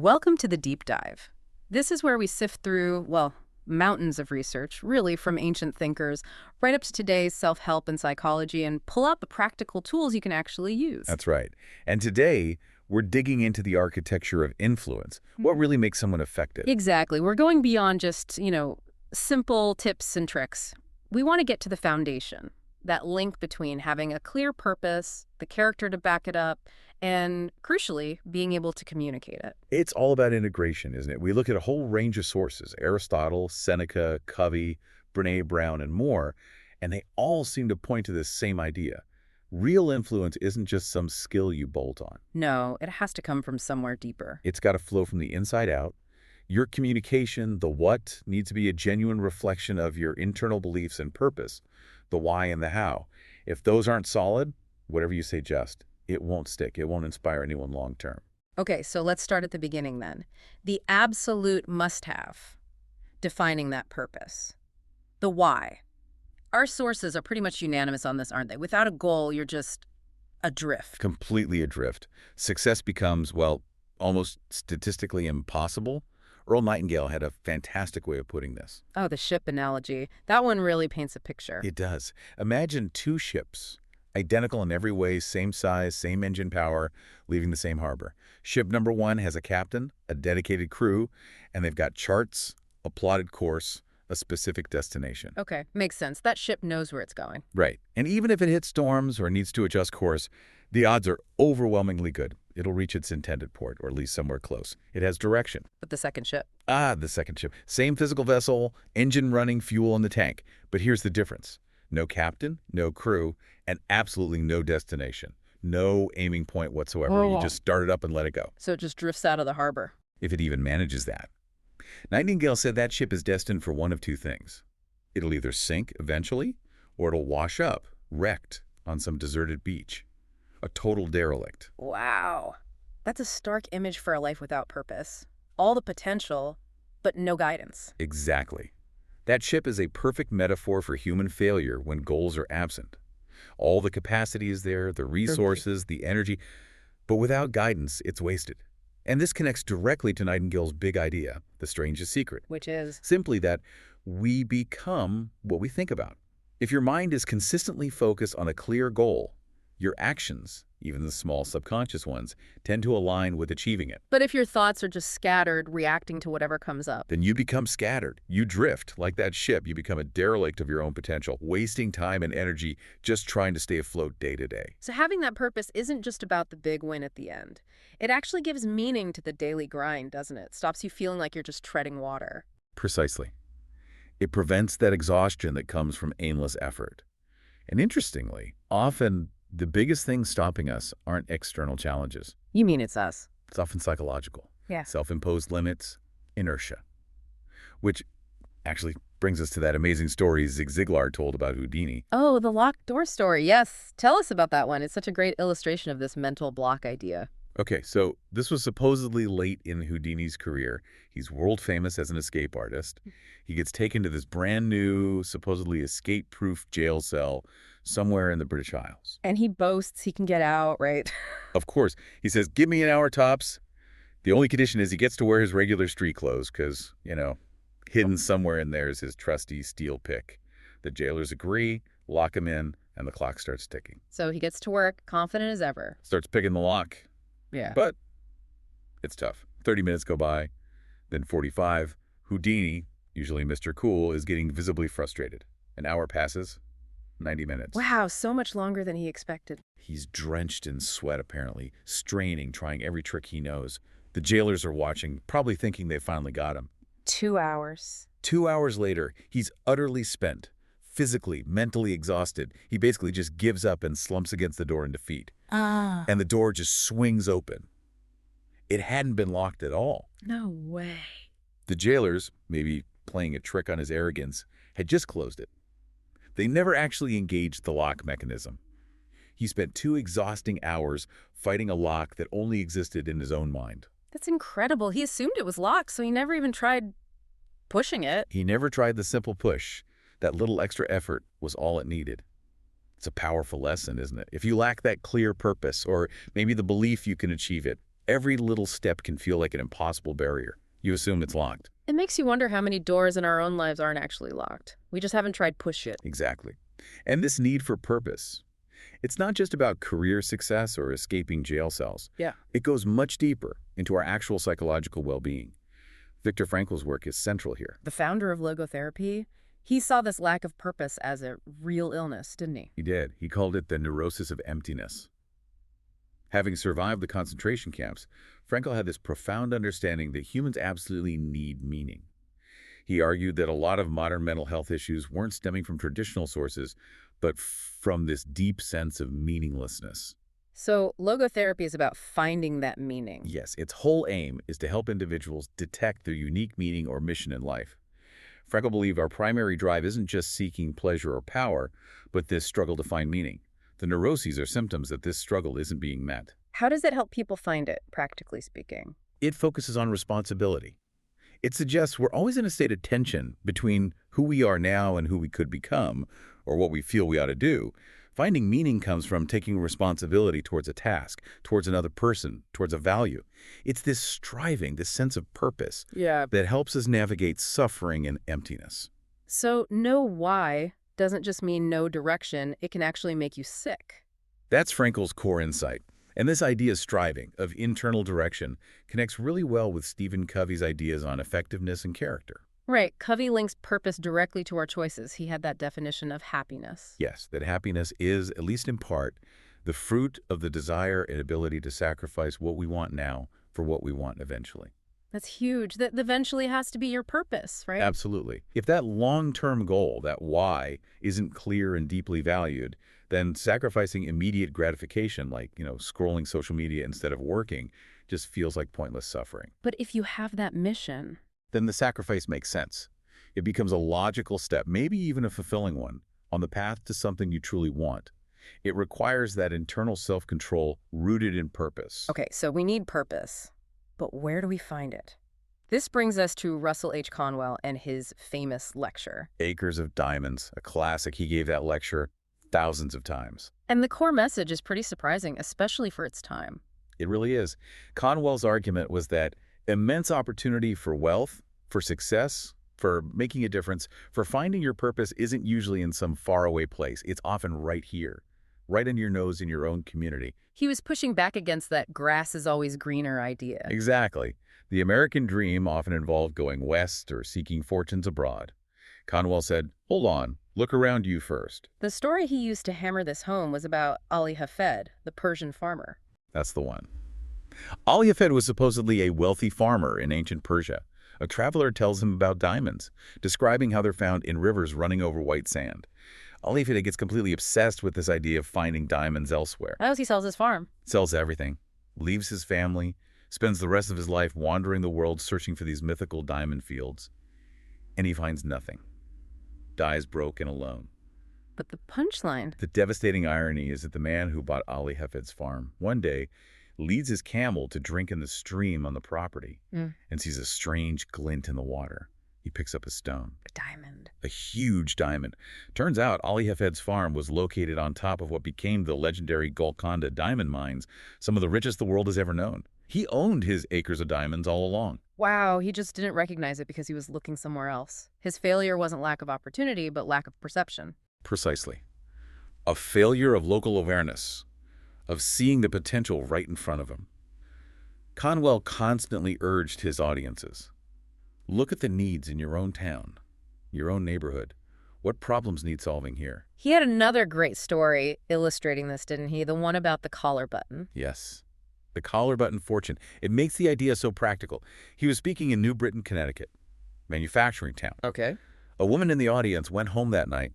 Welcome to the Deep Dive. This is where we sift through, well, mountains of research, really from ancient thinkers, right up to today's self-help and psychology, and pull out the practical tools you can actually use. That's right. And today, we're digging into the architecture of influence. What really makes someone effective? Exactly. We're going beyond just, simple tips and tricks. We want to get to the foundation, that link between having a clear purpose, the character to back it up, and, crucially, being able to communicate it. It's all about integration, isn't it? We look at a whole range of sources, Aristotle, Seneca, Covey, Brené Brown, and more, and they all seem to point to this same idea. Real influence isn't just some skill you bolt on. No, it has to come from somewhere deeper. It's got to flow from the inside out. Your communication, the what, needs to be a genuine reflection of your internal beliefs and purpose, the why and the how. If those aren't solid, whatever you suggest, it won't stick. It won't inspire anyone long term. Okay, so let's start at the beginning then. The absolute must-have, defining that purpose. The why. Our sources are pretty much unanimous on this, aren't they? Without a goal, you're just adrift. Completely adrift. Success becomes, well, almost statistically impossible. Earl Nightingale had a fantastic way of putting this. Oh, the ship analogy. That one really paints a picture. It does. Imagine two ships, identical in every way, same size, same engine power, leaving the same harbor. Ship number one has a captain, a dedicated crew, and they've got charts, a plotted course, a specific destination. Okay, makes sense. That ship knows where it's going. Right. And even if it hits storms or needs to adjust course, the odds are overwhelmingly good. It'll reach its intended port, or at least somewhere close. It has direction. But the second ship? The second ship. Same physical vessel, engine running, fuel in the tank. But here's the difference. No captain, no crew, and absolutely no destination. No aiming point whatsoever. Oh. You just start it up and let it go. So it just drifts out of the harbor. If it even manages that. Nightingale said that ship is destined for one of two things. It'll either sink eventually, or it'll wash up, wrecked, on some deserted beach. A total derelict. Wow. That's a stark image for a life without purpose. All the potential, but no guidance. Exactly. That ship is a perfect metaphor for human failure when goals are absent. All the capacity is there, the resources, the energy, but without guidance, it's wasted. And this connects directly to Nightingale's big idea, the strangest secret. Which is? Simply that we become what we think about. If your mind is consistently focused on a clear goal, your actions, even the small subconscious ones, tend to align with achieving it. But if your thoughts are just scattered, reacting to whatever comes up? Then you become scattered. You drift. Like that ship, you become a derelict of your own potential, wasting time and energy just trying to stay afloat day to day. So having that purpose isn't just about the big win at the end. It actually gives meaning to the daily grind, doesn't it? Stops you feeling like you're just treading water. Precisely. It prevents that exhaustion that comes from aimless effort. And interestingly, often the biggest things stopping us aren't external challenges. You mean it's us? It's often psychological. Yeah. Self-imposed limits, inertia. Which actually brings us to that amazing story Zig Ziglar told about Houdini. Oh, the locked door story. Yes. Tell us about that one. It's such a great illustration of this mental block idea. Okay, so this was supposedly late in Houdini's career. He's world famous as an escape artist. He gets taken to this brand new, supposedly escape-proof jail cell somewhere in the British Isles. And he boasts he can get out, right? Of course. He says, give me an hour tops. The only condition is he gets to wear his regular street clothes because, hidden somewhere in there is his trusty steel pick. The jailers agree, lock him in, and the clock starts ticking. So he gets to work, confident as ever. Starts picking the lock. Yeah. But it's tough. 30 minutes go by, then 45. Houdini, usually Mr. Cool, is getting visibly frustrated. An hour passes, 90 minutes. Wow, so much longer than he expected. He's drenched in sweat, apparently, straining, trying every trick he knows. The jailers are watching, probably thinking they finally got him. 2 hours. 2 hours later, he's utterly spent, physically, mentally exhausted. He basically just gives up and slumps against the door in defeat. And the door just swings open. It hadn't been locked at all. No way. The jailers, maybe playing a trick on his arrogance, had just closed it. They never actually engaged the lock mechanism. He spent 2 exhausting hours fighting a lock that only existed in his own mind. That's incredible. He assumed it was locked, so he never even tried pushing it. He never tried the simple push. That little extra effort was all it needed. It's a powerful lesson, isn't it? If you lack that clear purpose, or maybe the belief you can achieve it, Every little step can feel like an impossible barrier. You assume it's locked. It makes you wonder how many doors in our own lives aren't actually locked. We just haven't tried push it. Exactly. And this need for purpose, it's not just about career success or escaping jail cells. Yeah. It goes much deeper into our actual psychological well-being. Viktor Frankl's work is central here. The founder of logotherapy, he saw this lack of purpose as a real illness, didn't he? He did. He called it the neurosis of emptiness. Having survived the concentration camps, Frankl had this profound understanding that humans absolutely need meaning. He argued that a lot of modern mental health issues weren't stemming from traditional sources, but from this deep sense of meaninglessness. So logotherapy is about finding that meaning. Yes, its whole aim is to help individuals detect their unique meaning or mission in life. Frankl believed our primary drive isn't just seeking pleasure or power, but this struggle to find meaning. The neuroses are symptoms that this struggle isn't being met. How does it help people find it, practically speaking? It focuses on responsibility. It suggests we're always in a state of tension between who we are now and who we could become, or what we feel we ought to do. Finding meaning comes from taking responsibility towards a task, towards another person, towards a value. It's this striving, this sense of purpose that helps us navigate suffering and emptiness. So know why doesn't just mean no direction. It can actually make you sick. That's Frankl's core insight. And this idea of striving, of internal direction, connects really well with Stephen Covey's ideas on effectiveness and character. Right. Covey links purpose directly to our choices. He had that definition of happiness. Yes, that happiness is, at least in part, the fruit of the desire and ability to sacrifice what we want now for what we want eventually. That's huge. That eventually has to be your purpose, right? Absolutely. If that long-term goal, that why, isn't clear and deeply valued, then sacrificing immediate gratification, like, scrolling social media instead of working, just feels like pointless suffering. But if you have that mission, then the sacrifice makes sense. It becomes a logical step, maybe even a fulfilling one, on the path to something you truly want. It requires that internal self-control rooted in purpose. Okay, so we need purpose. But where do we find it? This brings us to Russell H. Conwell and his famous lecture. Acres of Diamonds, a classic. He gave that lecture thousands of times. And the core message is pretty surprising, especially for its time. It really is. Conwell's argument was that immense opportunity for wealth, for success, for making a difference, for finding your purpose isn't usually in some faraway place. It's often right here, right in your nose in your own community. He was pushing back against that grass is always greener idea. Exactly. The American dream often involved going west or seeking fortunes abroad. Conwell said, hold on, look around you first. The story he used to hammer this home was about Ali Hafed, the Persian farmer. That's the one. Ali Hafed was supposedly a wealthy farmer in ancient Persia. A traveler tells him about diamonds, describing how they're found in rivers running over white sand. Ali Hafed gets completely obsessed with this idea of finding diamonds elsewhere. How else he sells his farm? Sells everything, leaves his family, spends the rest of his life wandering the world searching for these mythical diamond fields. And he finds nothing. Dies broke and alone. But the punchline. The devastating irony is that the man who bought Ali Hafed's farm one day leads his camel to drink in the stream on the property and sees a strange glint in the water. He picks up a stone. A diamond. A huge diamond. Turns out Ali Hafed's farm was located on top of what became the legendary Golconda diamond mines, some of the richest the world has ever known. He owned his acres of diamonds all along. Wow, he just didn't recognize it because he was looking somewhere else. His failure wasn't lack of opportunity, but lack of perception. Precisely. A failure of local awareness, of seeing the potential right in front of him. Conwell constantly urged his audiences, look at the needs in your own town, your own neighborhood. What problems need solving here? He had another great story illustrating this, didn't he? The one about the collar button. Yes. The collar button fortune. It makes the idea so practical. He was speaking in New Britain, Connecticut, manufacturing town. Okay. A woman in the audience went home that night.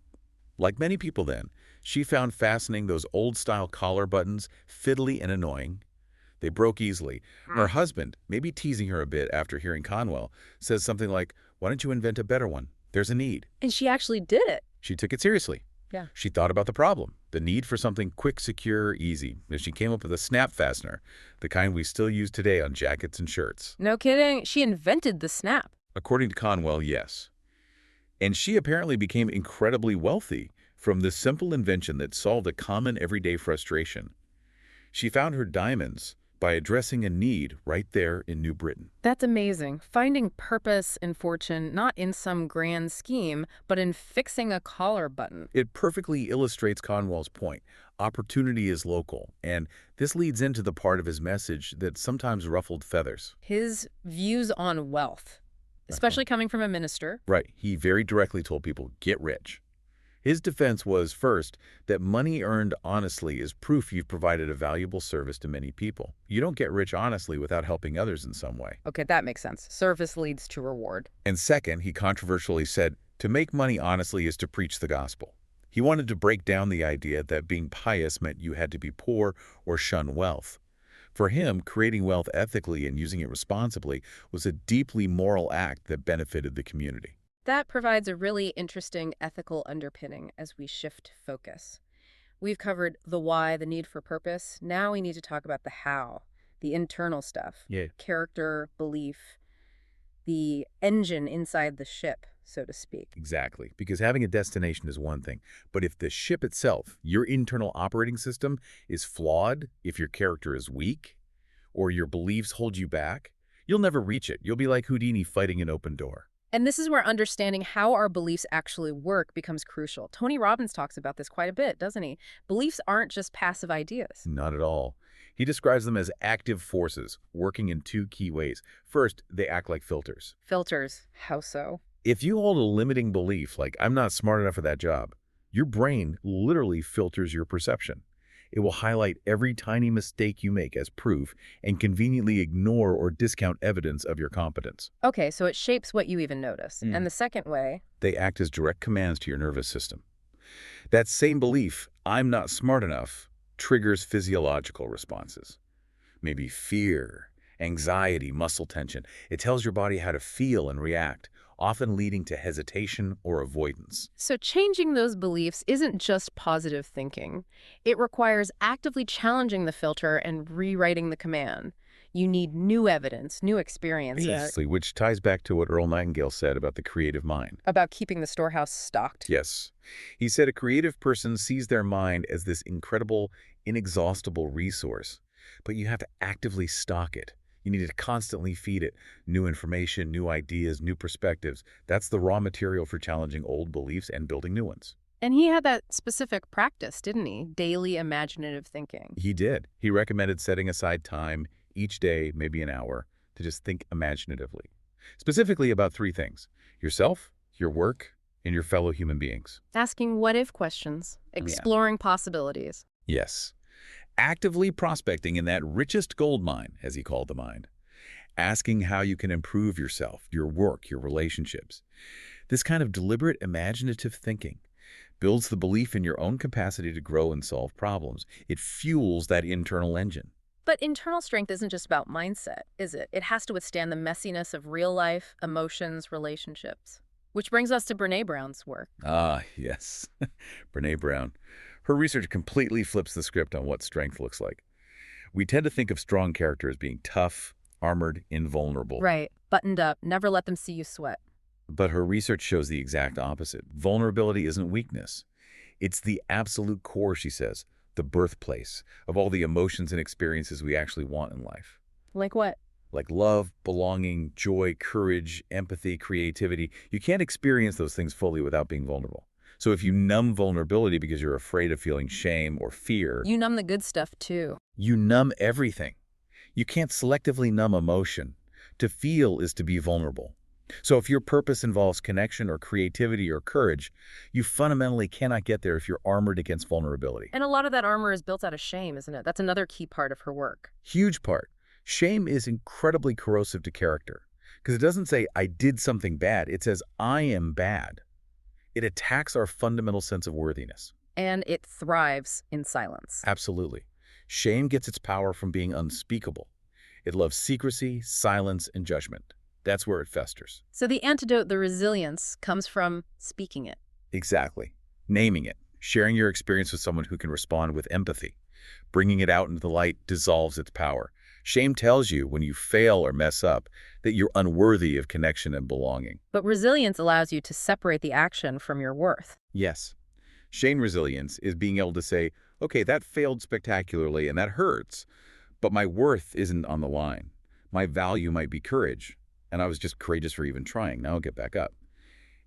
Like many people then, she found fastening those old-style collar buttons fiddly and annoying. They broke easily. Her husband, maybe teasing her a bit after hearing Conwell, says something like, why don't you invent a better one? There's a need. And she actually did it. She took it seriously. Yeah. She thought about the problem, the need for something quick, secure, easy. And she came up with a snap fastener, the kind we still use today on jackets and shirts. No kidding. She invented the snap. According to Conwell, yes. And she apparently became incredibly wealthy from this simple invention that solved a common everyday frustration. She found her diamonds by addressing a need right there in New Britain. That's amazing. Finding purpose in fortune, not in some grand scheme, but in fixing a collar button. It perfectly illustrates Conwell's point. Opportunity is local, and this leads into the part of his message that sometimes ruffled feathers. His views on wealth, especially coming from a minister. Right. He very directly told people, get rich. His defense was, first, that money earned honestly is proof you've provided a valuable service to many people. You don't get rich honestly without helping others in some way. Okay, that makes sense. Service leads to reward. And second, he controversially said, to make money honestly is to preach the gospel. He wanted to break down the idea that being pious meant you had to be poor or shun wealth. For him, creating wealth ethically and using it responsibly was a deeply moral act that benefited the community. That provides a really interesting ethical underpinning as we shift focus. We've covered the why, the need for purpose. Now we need to talk about the how, the internal stuff. Yeah. Character, belief, the engine inside the ship, so to speak. Exactly, because having a destination is one thing, but if the ship itself, your internal operating system, is flawed, if your character is weak, or your beliefs hold you back, you'll never reach it. You'll be like Houdini fighting an open door. And this is where understanding how our beliefs actually work becomes crucial. Tony Robbins talks about this quite a bit, doesn't he? Beliefs aren't just passive ideas. Not at all. He describes them as active forces, working in two key ways. First, they act like filters. Filters. How so? If you hold a limiting belief, like, I'm not smart enough for that job, your brain literally filters your perception. It will highlight every tiny mistake you make as proof and conveniently ignore or discount evidence of your competence. Okay, so it shapes what you even notice. And the second way, They act as direct commands to your nervous system. That same belief, I'm not smart enough, triggers physiological responses. Maybe fear, anxiety, muscle tension. It tells your body how to feel and react, often leading to hesitation or avoidance. so changing those beliefs isn't just positive thinking. It requires actively challenging the filter and rewriting the command. You need new evidence, new experiences. Precisely, which ties back to what Earl Nightingale said about the creative mind. About keeping the storehouse stocked. Yes. He said a creative person sees their mind as this incredible, inexhaustible resource, but you have to actively stock it. You need to constantly feed it new information, new ideas, new perspectives. That's the raw material for challenging old beliefs and building new ones. And he had that specific practice, didn't he? Daily imaginative thinking. He did. He recommended setting aside time each day, maybe an hour, to just think imaginatively. Specifically about three things: yourself, your work, and your fellow human beings. Asking what-if questions. Exploring possibilities. Yes. Actively prospecting in that richest gold mine, as he called the mind. Asking how you can improve yourself, your work, your relationships. This kind of deliberate, imaginative thinking builds the belief in your own capacity to grow and solve problems. It fuels that internal engine. But internal strength isn't just about mindset, is it? It has to withstand the messiness of real life, emotions, relationships. Which brings us to Brené Brown's work. Ah, yes. Brené Brown. Her research completely flips the script on what strength looks like. We tend to think of strong character as being tough, armored, invulnerable. Right. Buttoned up. Never let them see you sweat. But her research shows the exact opposite. Vulnerability isn't weakness. It's the absolute core, she says, the birthplace of all the emotions and experiences we actually want in life. Like what? Like love, belonging, joy, courage, empathy, creativity. You can't experience those things fully without being vulnerable. So if you numb vulnerability because you're afraid of feeling shame or fear, You numb the good stuff, too. you numb everything. You can't selectively numb emotion. To feel is to be vulnerable. So if your purpose involves connection or creativity or courage, you fundamentally cannot get there if you're armored against vulnerability. And a lot of that armor is built out of shame, isn't it? That's another key part of her work. Huge part. Shame is incredibly corrosive to character because it doesn't say, I did something bad. It says, I am bad. It attacks our fundamental sense of worthiness. And it thrives in silence. Absolutely. Shame gets its power from being unspeakable. It loves secrecy, silence, and judgment. That's where it festers. So the antidote, the resilience, comes from speaking it. Exactly. Naming it. Sharing your experience with someone who can respond with empathy. Bringing it out into the light dissolves its power. Shame tells you when you fail or mess up that you're unworthy of connection and belonging. But resilience allows you to separate the action from your worth. Yes. Shame resilience is being able to say, okay, that failed spectacularly and that hurts, But my worth isn't on the line. My value might be courage, and I was just courageous for even trying. Now I'll get back up.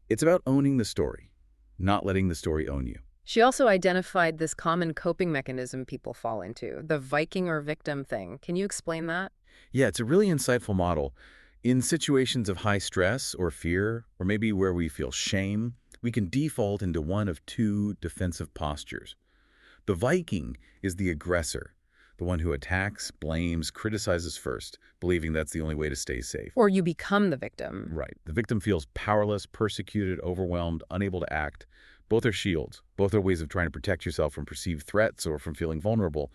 It's about owning the story, not letting the story own you. She also identified this common coping mechanism people fall into, the Viking or victim thing. Can you explain that? Yeah, it's a really insightful model. In situations of high stress or fear, or maybe where we feel shame, we can default into one of two defensive postures. The Viking is the aggressor, the one who attacks, blames, criticizes first, believing that's the only way to stay safe. Or you become the victim. Right. The victim feels powerless, persecuted, overwhelmed, unable to act. Both are shields. Both are ways of trying to protect yourself from perceived threats or from feeling vulnerable.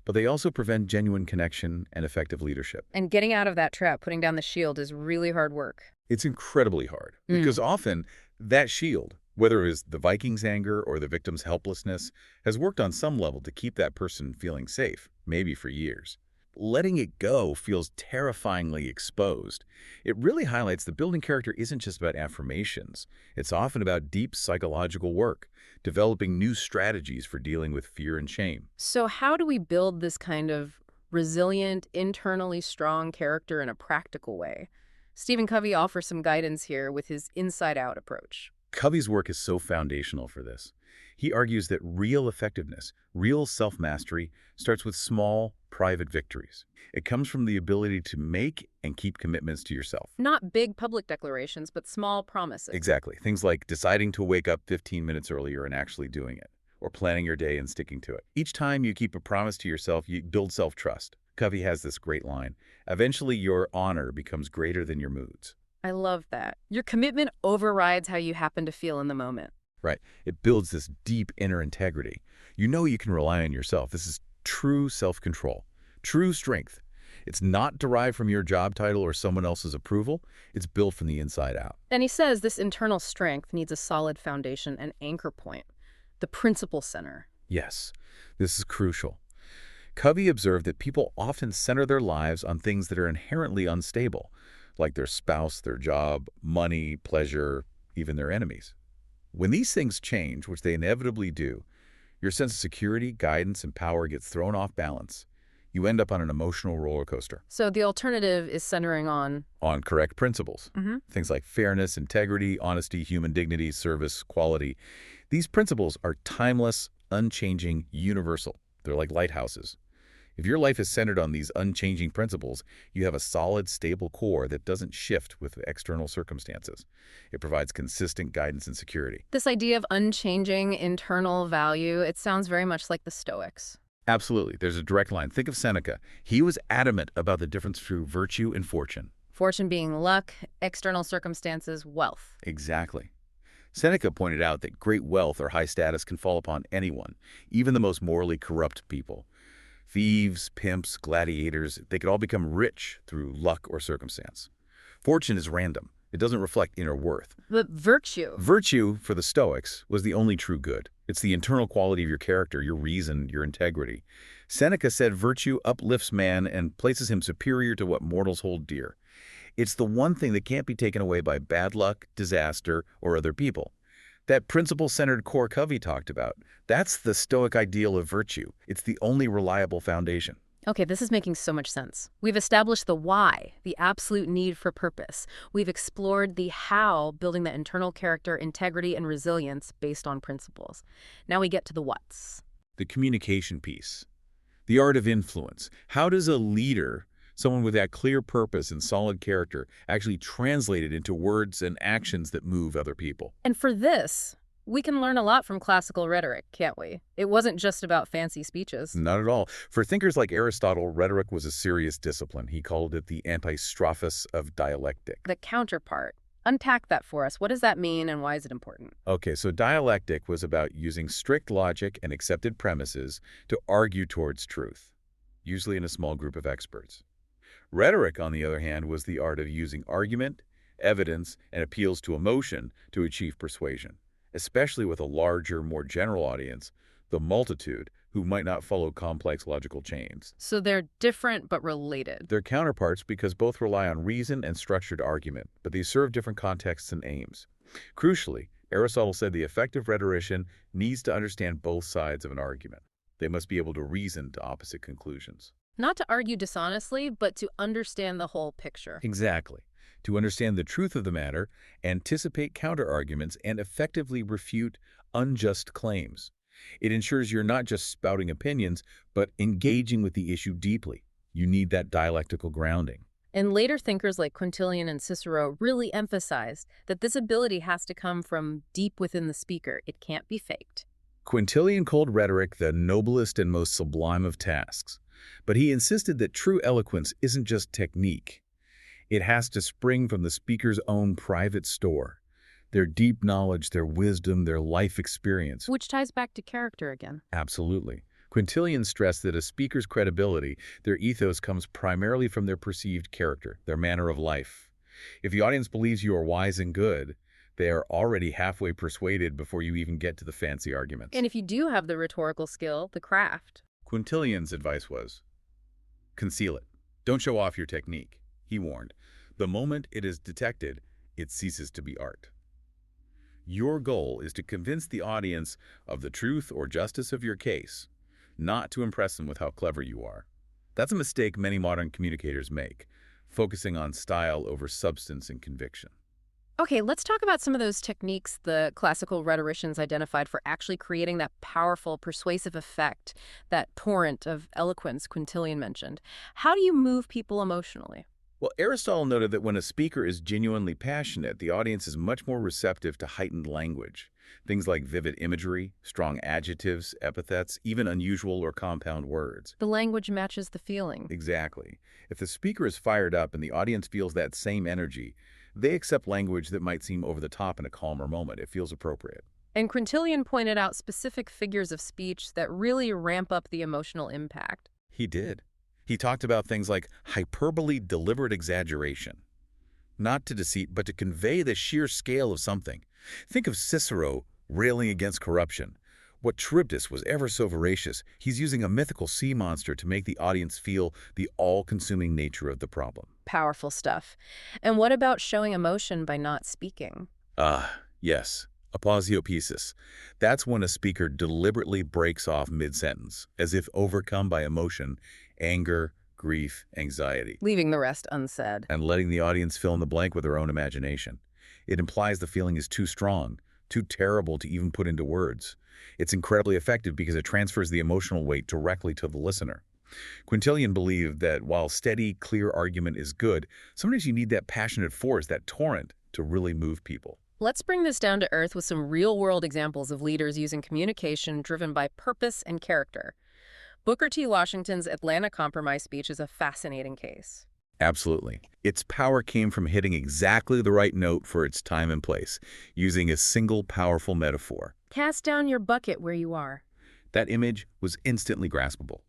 But they also prevent genuine connection and effective leadership. And getting out of that trap, putting down the shield, is really hard work. It's incredibly hard because often that shield, whether it is the Viking's anger or the victim's helplessness, has worked on some level to keep that person feeling safe, maybe for years. Letting it go feels terrifyingly exposed. It really highlights that building character isn't just about affirmations. It's often about deep psychological work, developing new strategies for dealing with fear and shame. So how do we build this kind of resilient, internally strong character in a practical way? Stephen Covey offers some guidance here with his inside-out approach. Covey's work is so foundational for this. He argues that real effectiveness, real self-mastery, starts with small, private victories. It comes from the ability to make and keep commitments to yourself. Not big public declarations, but small promises. Exactly. Things like deciding to wake up 15 minutes earlier and actually doing it, or planning your day and sticking to it. Each time you keep a promise to yourself, you build self-trust. Covey has this great line, "Eventually your honor becomes greater than your moods." I love that. Your commitment overrides how you happen to feel in the moment. Right. It builds this deep inner integrity. You know you can rely on yourself. This is true self-control, true strength. It's not derived from your job title or someone else's approval. It's built from the inside out. And he says this internal strength needs a solid foundation and anchor point, the principle center. Yes, this is crucial. Covey observed that people often center their lives on things that are inherently unstable, like their spouse, their job, money, pleasure, even their enemies. When these things change, which they inevitably do, your sense of security, guidance, and power gets thrown off balance. You end up on an emotional roller coaster. So the alternative is centering on Correct principles. Things like fairness, integrity, honesty, human dignity, service, quality. These principles are timeless, unchanging, universal. They're like lighthouses. If your life is centered on these unchanging principles, you have a solid, stable core that doesn't shift with external circumstances. It provides consistent guidance and security. This idea of unchanging internal value, it sounds very much like the Stoics. Absolutely. There's a direct line. Think of Seneca. He was adamant about the difference between virtue and fortune. Fortune being luck, external circumstances, wealth. Exactly. Seneca pointed out that great wealth or high status can fall upon anyone, even the most morally corrupt people. Thieves, pimps, gladiators, they could all become rich through luck or circumstance. Fortune is random. It doesn't reflect inner worth. But virtue. Virtue, for the Stoics, was the only true good. It's the internal quality of your character, your reason, your integrity. Seneca said virtue uplifts man and places him superior to what mortals hold dear. It's the one thing that can't be taken away by bad luck, disaster, or other people. That principle-centered core Covey talked about, that's the Stoic ideal of virtue. It's the only reliable foundation. Okay, this is making so much sense. We've established the why, the absolute need for purpose. We've explored the how, building that internal character, integrity, and resilience based on principles. Now we get to the what's. The communication piece. The art of influence. How does a leader, someone with that clear purpose and solid character, actually translate it into words and actions that move other people? And for this, we can learn a lot from classical rhetoric, can't we? It wasn't just about fancy speeches. Not at all. For thinkers like Aristotle, rhetoric was a serious discipline. He called it the antistrophos of dialectic. The counterpart. Unpack that for us. What does that mean and why is it important? Okay, so dialectic was about using strict logic and accepted premises to argue towards truth, usually in a small group of experts. Rhetoric, on the other hand, was the art of using argument, evidence, and appeals to emotion to achieve persuasion, especially with a larger, more general audience, the multitude, who might not follow complex logical chains. So they're different but related. They're counterparts because both rely on reason and structured argument, but they serve different contexts and aims. Crucially, Aristotle said the effective rhetorician needs to understand both sides of an argument. They must be able to reason to opposite conclusions. Not to argue dishonestly, but to understand the whole picture. Exactly. To understand the truth of the matter, anticipate counterarguments, and effectively refute unjust claims. It ensures you're not just spouting opinions, but engaging with the issue deeply. You need that dialectical grounding. And later thinkers like Quintilian and Cicero really emphasized that this ability has to come from deep within the speaker. It can't be faked. Quintilian called rhetoric the noblest and most sublime of tasks, but he insisted that true eloquence isn't just technique. It has to spring from the speaker's own private store, their deep knowledge, their wisdom, their life experience. Which ties back to character again. Absolutely. Quintilian stressed that a speaker's credibility, their ethos, comes primarily from their perceived character, their manner of life. If the audience believes you are wise and good, they are already halfway persuaded before you even get to the fancy arguments. And if you do have the rhetorical skill, the craft. Quintilian's advice was, conceal it. Don't show off your technique, he warned. The moment it is detected, it ceases to be art. Your goal is to convince the audience of the truth or justice of your case, not to impress them with how clever you are. That's a mistake many modern communicators make, focusing on style over substance and conviction. Okay, let's talk about some of those techniques the classical rhetoricians identified for actually creating that powerful, persuasive effect, that torrent of eloquence Quintilian mentioned. How do you move people emotionally? Well, Aristotle noted that when a speaker is genuinely passionate, the audience is much more receptive to heightened language. Things like vivid imagery, strong adjectives, epithets, even unusual or compound words. The language matches the feeling. Exactly. If the speaker is fired up and the audience feels that same energy, they accept language that might seem over the top in a calmer moment. It feels appropriate. And Quintilian pointed out specific figures of speech that really ramp up the emotional impact. He did. He talked about things like hyperbole, deliberate exaggeration. Not to deceit, but to convey the sheer scale of something. Think of Cicero railing against corruption. What Charybdis was ever so voracious, he's using a mythical sea monster to make the audience feel the all-consuming nature of the problem. Powerful stuff. And what about showing emotion by not speaking? Yes. Aposiopesis. That's when a speaker deliberately breaks off mid-sentence, as if overcome by emotion, anger, grief, anxiety, Leaving the rest unsaid. and letting the audience fill in the blank with their own imagination. It implies the feeling is too strong, too terrible to even put into words. It's incredibly effective because it transfers the emotional weight directly to the listener. Quintilian believed that while steady, clear argument is good, sometimes you need that passionate force, that torrent, to really move people. Let's bring this down to earth with some real-world examples of leaders using communication driven by purpose and character. Booker T. Washington's Atlanta Compromise speech is a fascinating case. Absolutely. Its power came from hitting exactly the right note for its time and place, using a single powerful metaphor. Cast down your bucket where you are. That image was instantly graspable.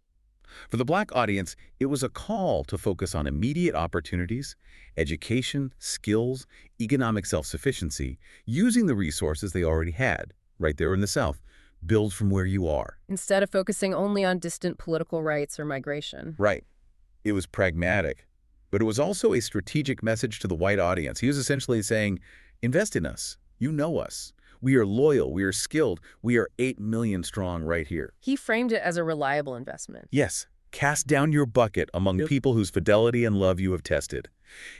For the Black audience, it was a call to focus on immediate opportunities, education, skills, economic self-sufficiency, using the resources they already had, right there in the South. Build from where you are. Instead of focusing only on distant political rights or migration. Right. It was pragmatic, but it was also a strategic message to the white audience. He was essentially saying, invest in us. You know us. We are loyal. We are skilled. We are 8 million strong right here. He framed it as a reliable investment. Yes. Cast down your bucket among people whose fidelity and love you have tested.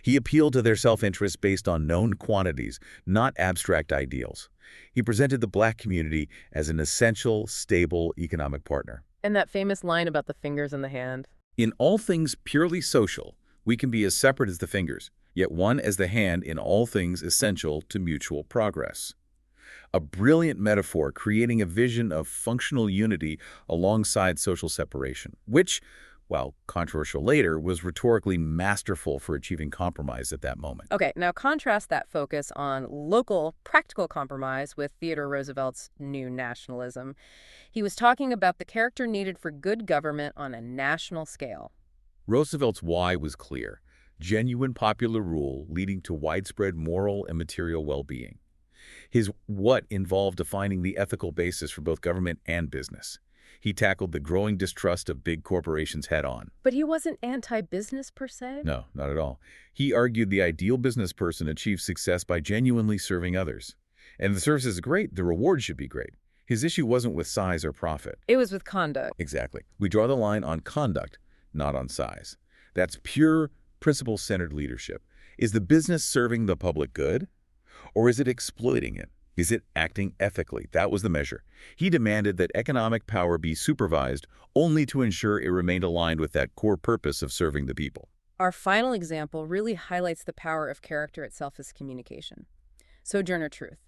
He appealed to their self-interest based on known quantities, not abstract ideals. He presented the Black community as an essential, stable economic partner. And that famous line about the fingers in the hand. In all things purely social, we can be as separate as the fingers, yet one as the hand in all things essential to mutual progress. A brilliant metaphor creating a vision of functional unity alongside social separation, which, while controversial later, was rhetorically masterful for achieving compromise at that moment. Okay, now contrast that focus on local, practical compromise with Theodore Roosevelt's new nationalism. He was talking about the character needed for good government on a national scale. Roosevelt's why was clear: genuine popular rule leading to widespread moral and material well-being. His what involved defining the ethical basis for both government and business. He tackled the growing distrust of big corporations head-on. But he wasn't anti-business per se? No, not at all. He argued the ideal business person achieves success by genuinely serving others. And if the service is great, the reward should be great. His issue wasn't with size or profit. It was with conduct. Exactly. We draw the line on conduct, not on size. That's pure, principle-centered leadership. Is the business serving the public good, or is it exploiting it? Is it acting ethically? That was the measure. He demanded that economic power be supervised only to ensure it remained aligned with that core purpose of serving the people. Our final example really highlights the power of character itself as communication. Sojourner Truth.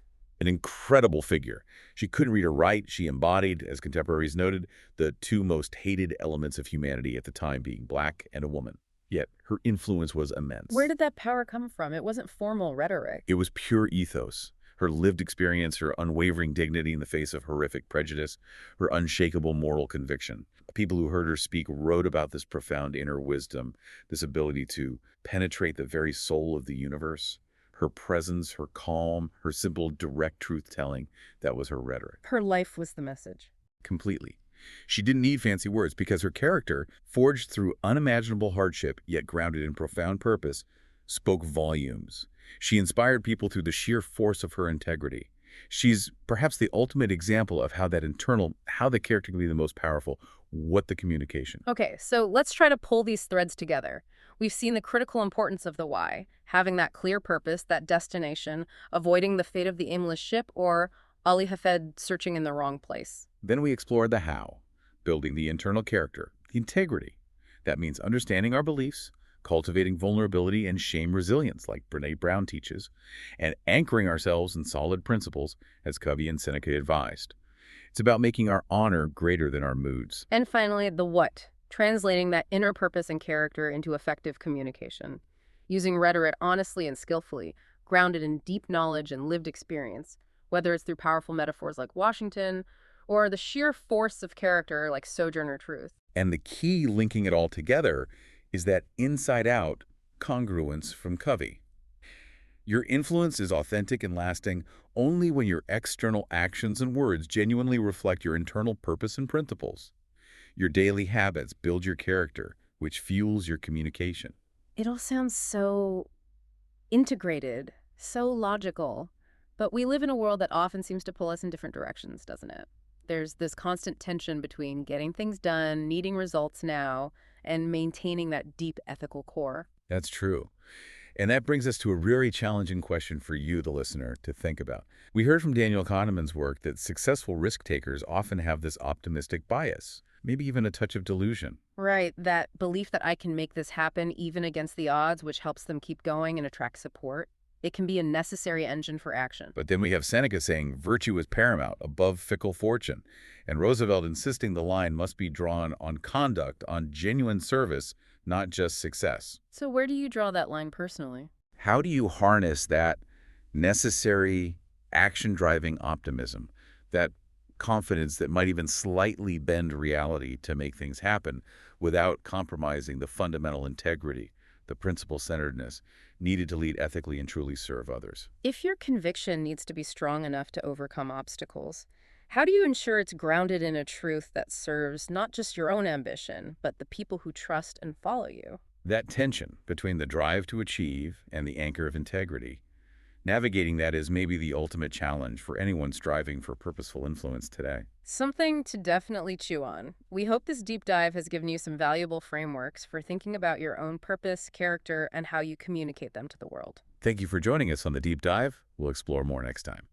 An incredible figure. She couldn't read or write. She embodied, as contemporaries noted, the two most hated elements of humanity at the time, being black and a woman. Yet her influence was immense. Where did that power come from? It wasn't formal rhetoric. It was pure ethos. Her lived experience, her unwavering dignity in the face of horrific prejudice, her unshakable moral conviction. People who heard her speak wrote about this profound inner wisdom, this ability to penetrate the very soul of the universe. Her presence, her calm, her simple, direct truth-telling, that was her rhetoric. Her life was the message. Completely. She didn't need fancy words because her character, forged through unimaginable hardship yet grounded in profound purpose, spoke volumes. She inspired people through the sheer force of her integrity. She's perhaps the ultimate example of how the character can be the most powerful, what the communication. Okay, so let's try to pull these threads together. We've seen the critical importance of the why, having that clear purpose, that destination, avoiding the fate of the aimless ship, or Ali Hafed searching in the wrong place. Then we explored the how, building the internal character, the integrity. That means understanding our beliefs, cultivating vulnerability and shame resilience, like Brené Brown teaches, and anchoring ourselves in solid principles, as Covey and Seneca advised. It's about making our honor greater than our moods. And finally, the what, translating that inner purpose and character into effective communication, using rhetoric honestly and skillfully, grounded in deep knowledge and lived experience, whether it's through powerful metaphors like Washington, or the sheer force of character like Sojourner Truth. And the key linking it all together is that inside-out congruence from Covey. Your influence is authentic and lasting only when your external actions and words genuinely reflect your internal purpose and principles. Your daily habits build your character, which fuels your communication. It all sounds so integrated, so logical, but we live in a world that often seems to pull us in different directions, doesn't it? There's this constant tension between getting things done, needing results now, and maintaining that deep ethical core. That's true. And that brings us to a really challenging question for you, the listener, to think about. We heard from Daniel Kahneman's work that successful risk-takers often have this optimistic bias, maybe even a touch of delusion. Right, that belief that I can make this happen even against the odds, which helps them keep going and attract support. It can be a necessary engine for action. But then we have Seneca saying virtue is paramount, above fickle fortune, and Roosevelt insisting the line must be drawn on conduct, on genuine service, not just success. So where do you draw that line personally? How do you harness that necessary action-driving optimism, that confidence that might even slightly bend reality to make things happen without compromising the fundamental integrity, the principle-centeredness needed to lead ethically and truly serve others? If your conviction needs to be strong enough to overcome obstacles, how do you ensure it's grounded in a truth that serves not just your own ambition, but the people who trust and follow you? That tension between the drive to achieve and the anchor of integrity, navigating that is maybe the ultimate challenge for anyone striving for purposeful influence today. Something to definitely chew on. We hope this deep dive has given you some valuable frameworks for thinking about your own purpose, character, and how you communicate them to the world. Thank you for joining us on The Deep Dive. We'll explore more next time.